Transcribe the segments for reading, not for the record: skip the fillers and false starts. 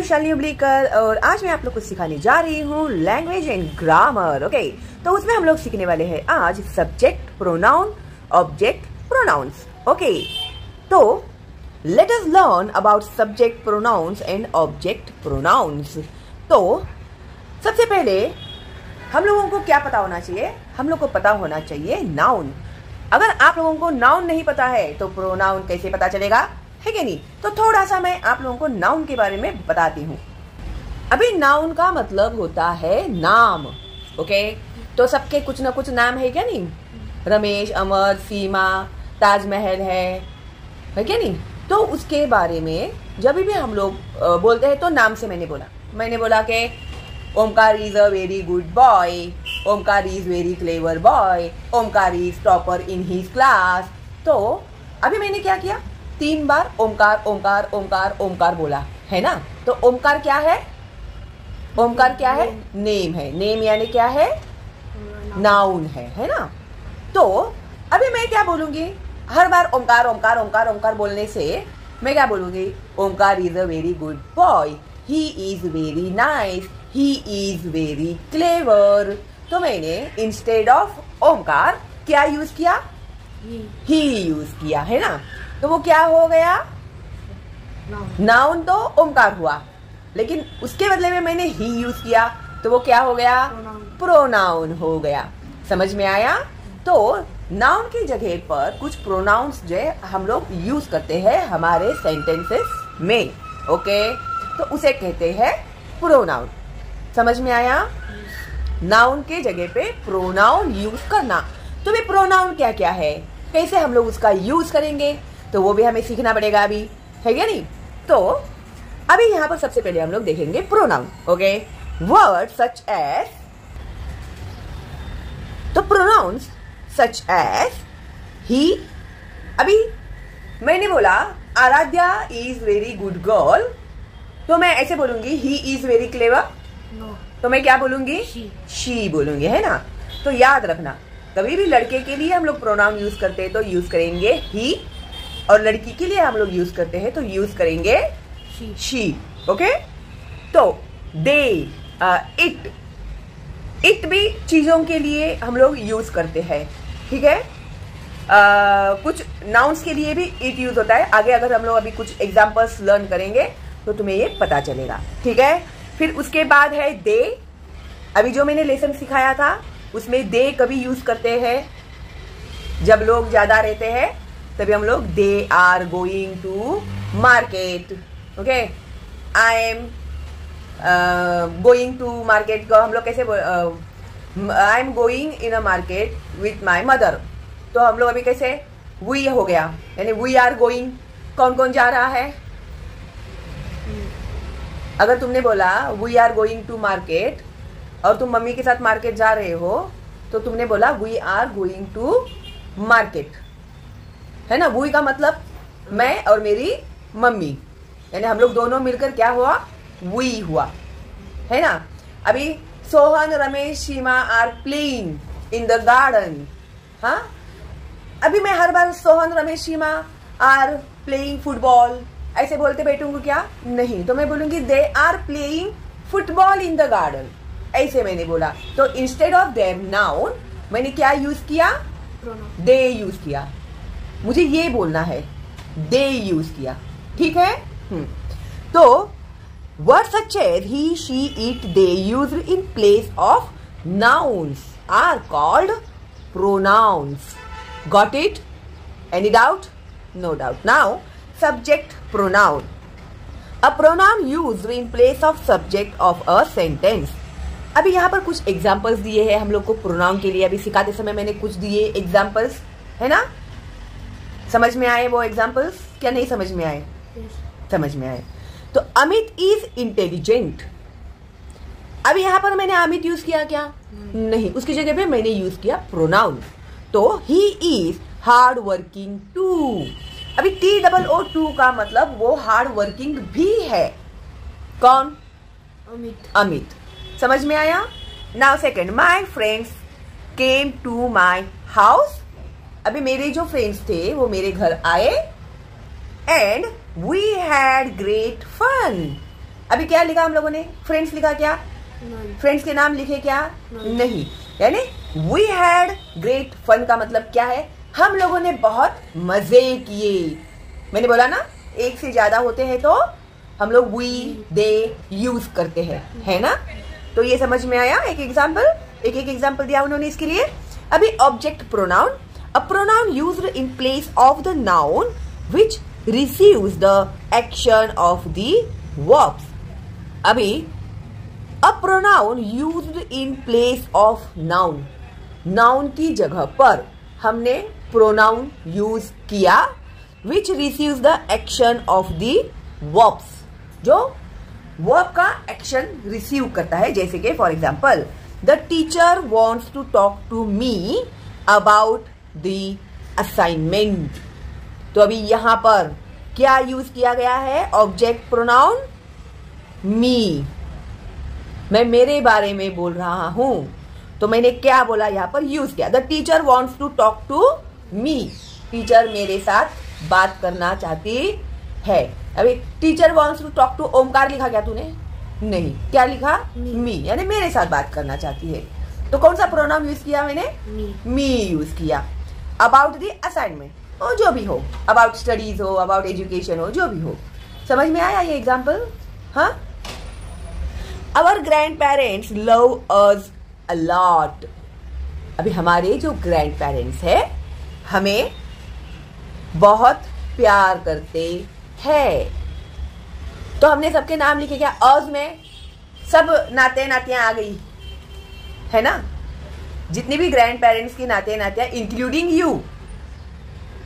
शालिनी उबलीकर और आज मैं आप लोग को सिखाने जा रही हूँ लैंग्वेज एंड ग्रामर। ओके, तो उसमें हम लोग सीखने वाले हैं आज subject pronoun, object pronouns. Okay, तो let us learn about subject pronouns and object pronouns. तो सबसे पहले हम लोगों को क्या पता होना चाहिए? हम लोग को पता होना चाहिए नाउन। अगर आप लोगों को नाउन नहीं पता है तो प्रोनाउन कैसे पता चलेगा, है कि नहीं? तो थोड़ा सा मैं आप लोगों को नाउन के बारे में बताती हूँ। अभी नाउन का मतलब होता है नाम। ओके, तो सबके कुछ ना कुछ नाम है क्या नहीं? रमेश, अमर, सीमा, ताजमहल है क्या नहीं? तो उसके बारे में जब भी हम लोग बोलते हैं तो नाम से मैंने बोला कि Omkar is a very good boy, Omkar is very clever boy, Omkar is topper in his class. तो अभी मैंने क्या किया? 3 बार ओमकार ओमकार ओमकार ओमकार बोला, है ना? तो ओमकार क्या है? ओमकार क्या है? नेम है। नेम यानी क्या है? नाउन है ना? तो अभी मैं क्या बोलूंगी? हर बार ओमकार ओमकार ओमकार ओमकार बोलने से मैं क्या बोलूंगी? Omkar is a very good boy, he is very nice, he is very clever. तो मैंने इंस्टेड ऑफ ओमकार क्या यूज किया? ही यूज किया, है ना? तो वो क्या हो गया? नाउन तो ओमकार हुआ, लेकिन उसके बदले में मैंने ही यूज किया तो वो क्या हो गया? प्रोनाउन हो गया। समझ में आया? तो नाउन की जगह पर कुछ प्रोनाउंस जो हम लोग यूज करते हैं हमारे सेंटेंसेस में। ओके, तो उसे कहते हैं प्रोनाउन। समझ में आया? नाउन के जगह पे प्रोनाउन यूज करना। तो भी प्रोनाउन क्या क्या है, कैसे हम लोग उसका यूज करेंगे, तो वो भी हमें सीखना पड़ेगा अभी, है क्या नहीं? तो अभी यहाँ पर सबसे पहले हम लोग देखेंगे pronoun. Okay, word such as, तो प्रोनाउंस सच एज ही। अभी मैंने बोला Aaradhya is very good girl, तो मैं ऐसे बोलूंगी ही इज वेरी क्लेवर? तो मैं क्या बोलूंगी? शी बोलूंगी, है ना? तो याद रखना, कभी भी लड़के के लिए हम लोग प्रोनाउन यूज करते हैं तो यूज करेंगे ही, और लड़की के लिए हम लोग यूज करते हैं तो यूज करेंगे शी। ओके, तो दे, इट भी चीजों के लिए हम लोग यूज करते हैं, ठीक है? कुछ नाउन्स के लिए भी इट यूज होता है। आगे अगर हम लोग अभी कुछ एग्जांपल्स लर्न करेंगे तो तुम्हें ये पता चलेगा, ठीक है? फिर उसके बाद है दे। अभी जो मैंने लेसन सिखाया था उसमें दे कभी यूज करते हैं जब लोग ज्यादा रहते हैं, तभी हम लोग they are going to market. Okay, I am going to market को हम लोग कैसे I am going in a market with my mother. तो हम लोग अभी कैसे? वी हो गया, यानी वी आर गोइंग। कौन कौन जा रहा है? अगर तुमने बोला we are going to market और तुम मम्मी के साथ मार्केट जा रहे हो तो तुमने बोला we are going to market, है ना? वी का मतलब मैं और मेरी मम्मी, यानी हम लोग दोनों मिलकर क्या हुआ? वी हुआ, है ना? अभी Sohan, Ramesh, Seema are playing in the garden. हाँ, अभी मैं हर बार Sohan, Ramesh, Seema are playing football ऐसे बोलते बैठूंगी क्या? नहीं, तो मैं बोलूंगी they are playing football in the garden, ऐसे मैंने बोला। तो इंस्टेड ऑफ देम नाउन मैंने क्या यूज किया? दे यूज किया। मुझे ये बोलना है, दे यूज किया, ठीक है? तो word such as he, she, it, they used in place of nouns are called pronouns. Got it? Any doubt? No doubt. Now, subject pronoun. A pronoun used in place of subject of a sentence. अभी यहाँ पर कुछ examples दिए हैं हम लोग को pronoun के लिए। अभी सिखाते समय मैंने कुछ दिए एग्जाम्पल्स, है ना? समझ में आए वो एग्जाम्पल्स? क्या नहीं समझ में आए? समझ में आए। तो अमित इज इंटेलिजेंट। अभी यहाँ पर मैंने अमित यूज किया क्या? नहीं, उसकी जगह पे मैंने यूज किया प्रोनाउन। तो he is hard working too. अभी TOO का मतलब वो हार्ड वर्किंग भी है। कौन? अमित। समझ में आया? Now second, my friends came to my house. अभी मेरे जो फ्रेंड्स थे वो मेरे घर आए and we had great fun. अभी क्या लिखा हम लोगों ने? फ्रेंड्स लिखा क्या? फ्रेंड्स के नाम लिखे क्या? नहीं। यानी वी हैड ग्रेट फन का मतलब क्या है? हम लोगों ने बहुत मजे किए। मैंने बोला ना, एक से ज्यादा होते हैं तो हम लोग वी दे यूज करते हैं, है ना? तो ये समझ में आया? एक एक एग्जाम्पल दिया उन्होंने इसके लिए। अभी object pronoun, a pronoun used in place of the noun which receives the action of the verbs. अभी a pronoun used in place of noun, noun की जगह पर हमने प्रोनाउन यूज किया which receives the action of the verbs, जो verb का action receive करता है। जैसे कि for example, the teacher wants to talk to me about the assignment. तो अभी यहां पर क्या यूज किया गया है? ऑब्जेक्ट प्रोनाउन मी। मैं मेरे बारे में बोल रहा हूं, तो मैंने क्या बोला यहां पर? यूज किया। The teacher wants to talk to me, teacher मेरे साथ बात करना चाहती है। अभी teacher wants to talk to, Omkar लिखा क्या तूने? नहीं। क्या लिखा? मी, यानी मेरे साथ बात करना चाहती है। तो कौन सा प्रोनाउन यूज किया मैंने? मी यूज किया। अबाउट द असाइनमेंट, और जो भी हो, अबाउट स्टडीज हो, अबाउट एजुकेशन हो, जो भी हो। समझ में आया ये एग्जाम्पल? हाँ। Our grandparents love us a lot. अभी हमारे जो ग्रैंड पेरेंट्स है हमें बहुत प्यार करते हैं। तो हमने सबके नाम लिखे क्या? अस में सब नाते नातियां आ गई है ना? जितनी भी ग्रैंड पेरेंट्स की नाते नातियां इंक्लूडिंग यू,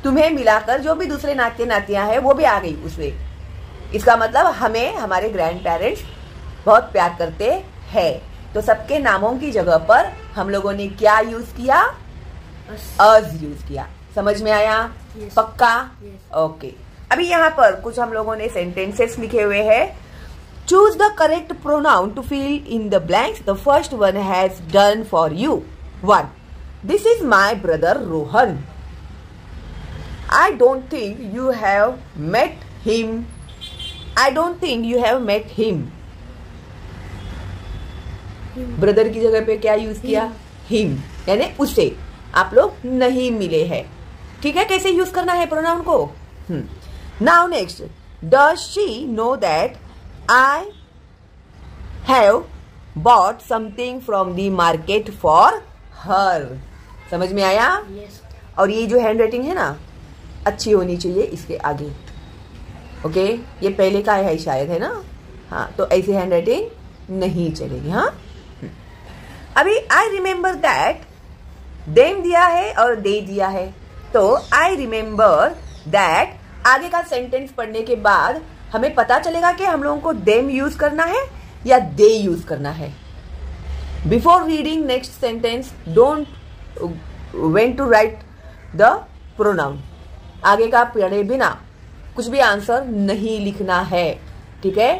तुम्हें मिलाकर जो भी दूसरे नाते नातियां हैं वो भी आ गई उसमें। इसका मतलब हमें हमारे ग्रैंड पेरेंट्स बहुत प्यार करते हैं। तो सबके नामों की जगह पर हम लोगों ने क्या यूज किया? अस यूज किया। समझ में आया? Yes. पक्का? Yes. ओके। अभी यहाँ पर कुछ हम लोगों ने सेंटेंसेस लिखे हुए हैं। Choose the correct pronoun to fill in the blanks. The first one has done for you. 1. This is my brother Rohan. I don't think you have met him. I don't think you have met him. Brother की जगह पे क्या use किया? Him, यानी उसे आप लोग नहीं मिले हैं। ठीक है, कैसे यूज करना है प्रोनाउन को? Now next, does she know that I have bought something from the market for her. समझ में आया? Yes. और ये जो हैंड राइटिंग है ना, अच्छी होनी चाहिए इसके आगे। ओके, ये पहले का है शायद, है ना? हाँ, तो ऐसी हैंड राइटिंग नहीं चलेगी। हाँ, अभी आई रिमेम्बर दैट, देम दिया है और दे दिया है, तो आई रिमेम्बर दैट आगे का सेंटेंस पढ़ने के बाद हमें पता चलेगा कि हम लोगों को देम यूज करना है या दे यूज करना है। Before reading next sentence don't want to write the pronoun. आगे का पढ़े बिना कुछ भी आंसर नहीं लिखना है, ठीक है?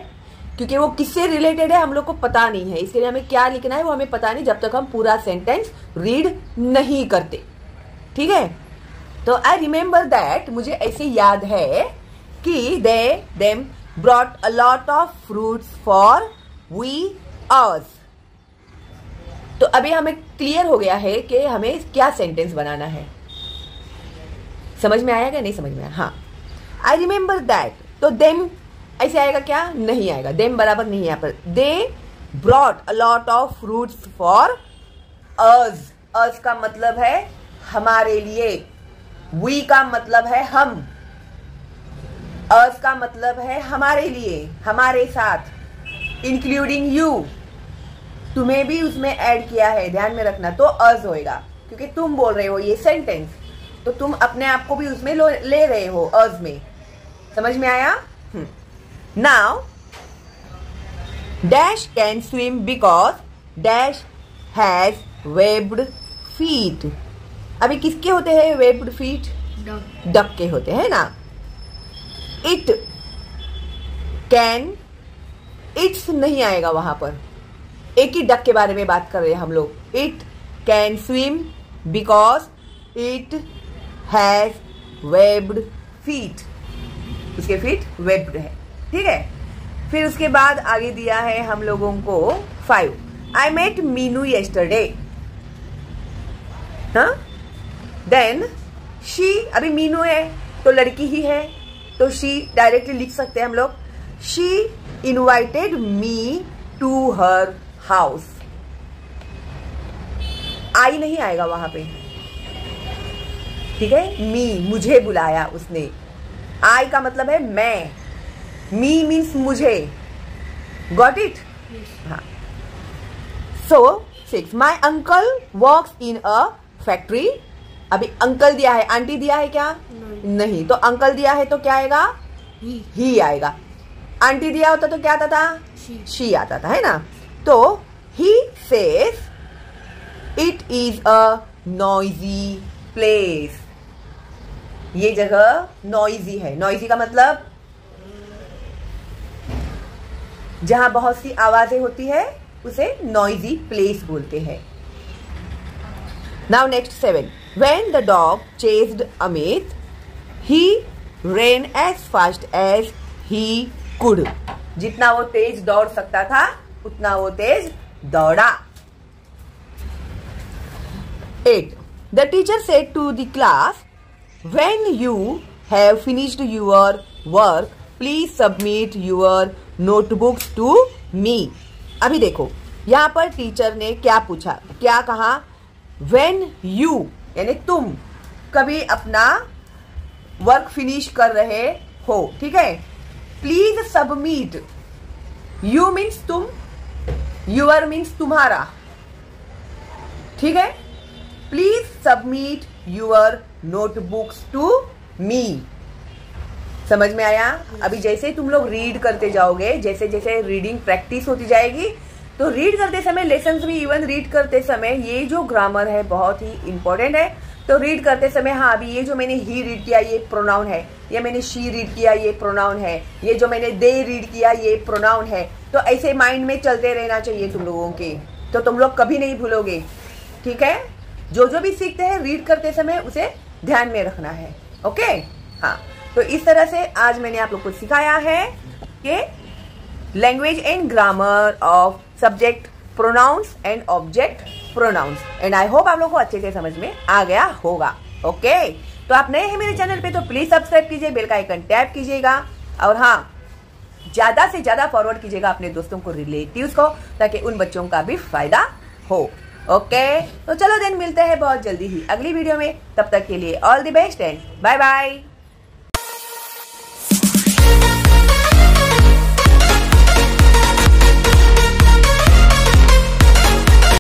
क्योंकि वो किससे रिलेटेड है हम लोग को पता नहीं है, इसके लिए हमें क्या लिखना है वो हमें पता नहीं जब तक हम पूरा सेंटेंस रीड नहीं करते। ठीक है, तो आई रिमेम्बर दैट, मुझे ऐसे याद है कि them brought a lot of fruits for we us. तो अभी हमें क्लियर हो गया है कि हमें क्या सेंटेंस बनाना है। समझ में आया क्या? नहीं समझ में आया? हाँ, आई रिमेम्बर दैट, तो देम ऐसे आएगा क्या? नहीं आएगा, देम बराबर नहीं है यहाँ पर। They brought a lot of fruits for us. Us का मतलब है हमारे लिए, वी का मतलब है हम, अस का मतलब है हमारे लिए, हमारे साथ, इंक्लूडिंग यू। तुम्हें भी उसमें ऐड किया है, ध्यान में रखना। तो अस होएगा क्योंकि तुम बोल रहे हो ये सेंटेंस, तो तुम अपने आप को भी उसमें ले रहे हो, अस में। समझ में आया? Now dash can swim because dash has webbed feet. अभी किसके होते हैं वेब्ड फीट? डक के होते हैं ना। इट कैन, इट्स नहीं आएगा वहां पर, एक ही डक के बारे में बात कर रहे हैं हम लोग। It can swim because it has webbed feet, उसके फीट वेब्ड है। ठीक है, फिर उसके बाद आगे दिया है हम लोगों को 5. I met Meenu yesterday. हाँ, देन शी, अभी मीनू है तो लड़की ही है, तो शी डायरेक्टली लिख सकते हैं हम लोग. She invited me to her house. I नहीं आएगा वहां पे, ठीक है. मी, मुझे बुलाया उसने. आई का मतलब है मैं. मी मीन्स मुझे. Got it? हाँ. सो 6. My uncle works in a factory. अभी अंकल दिया है, आंटी दिया है क्या? नहीं. तो अंकल दिया है तो क्या आएगा? ही आएगा. आंटी दिया होता तो क्या आता था? शी आता था, है ना. तो he says it is a noisy place. ये जगह नॉइजी है. नॉइजी का मतलब जहां बहुत सी आवाजें होती है उसे नॉइजी प्लेस बोलते हैं. Now next 7. When the dog chased Amit he ran as fast as he could. जितना वो तेज दौड़ सकता था उतना वो तेज दौड़ा. 8. The teacher said to the class, when you have finished your work, please submit your notebooks to me. अभी देखो यहाँ पर टीचर ने क्या पूछा, क्या कहा? when you यानी तुम कभी अपना वर्क फिनिश कर रहे हो, ठीक है. Please submit. यू मीन्स तुम, यूअर मीन्स तुम्हारा, ठीक है. Please submit your notebooks to me. समझ में आया? अभी जैसे तुम लोग रीड करते जाओगे, जैसे जैसे रीडिंग प्रैक्टिस होती जाएगी, तो रीड करते समय, लेसन्स भी इवन रीड करते समय ये जो ग्रामर है बहुत ही इंपॉर्टेंट है. तो रीड करते समय, हाँ अभी ये जो मैंने ही रीड किया ये प्रोनाउन है, ये मैंने शी रीड किया ये प्रोनाउन है, ये जो मैंने दे रीड किया ये प्रोनाउन है. तो ऐसे माइंड में चलते रहना चाहिए तुम लोगों के, तो तुम लोग कभी नहीं भूलोगे, ठीक है. जो जो भी सीखते हैं रीड करते समय उसे ध्यान में रखना है. ओके. हाँ, तो इस तरह से आज मैंने आप लोग को सिखाया है कि language and grammar of subject pronouns and object pronouns. And I hope आप लोग को अच्छे से समझ में आ गया होगा. ओके. तो आप नए हैं मेरे चैनल पे तो प्लीज सब्सक्राइब कीजिए, बेल का आइकन टैप कीजिएगा, और हाँ ज्यादा से ज्यादा फॉरवर्ड कीजिएगा अपने दोस्तों को, रिलेटिव्स को, ताकि उन बच्चों का भी फायदा हो. ओके. तो चलो देन मिलते हैं बहुत जल्दी ही अगली वीडियो में. तब तक के लिए all the best and bye bye.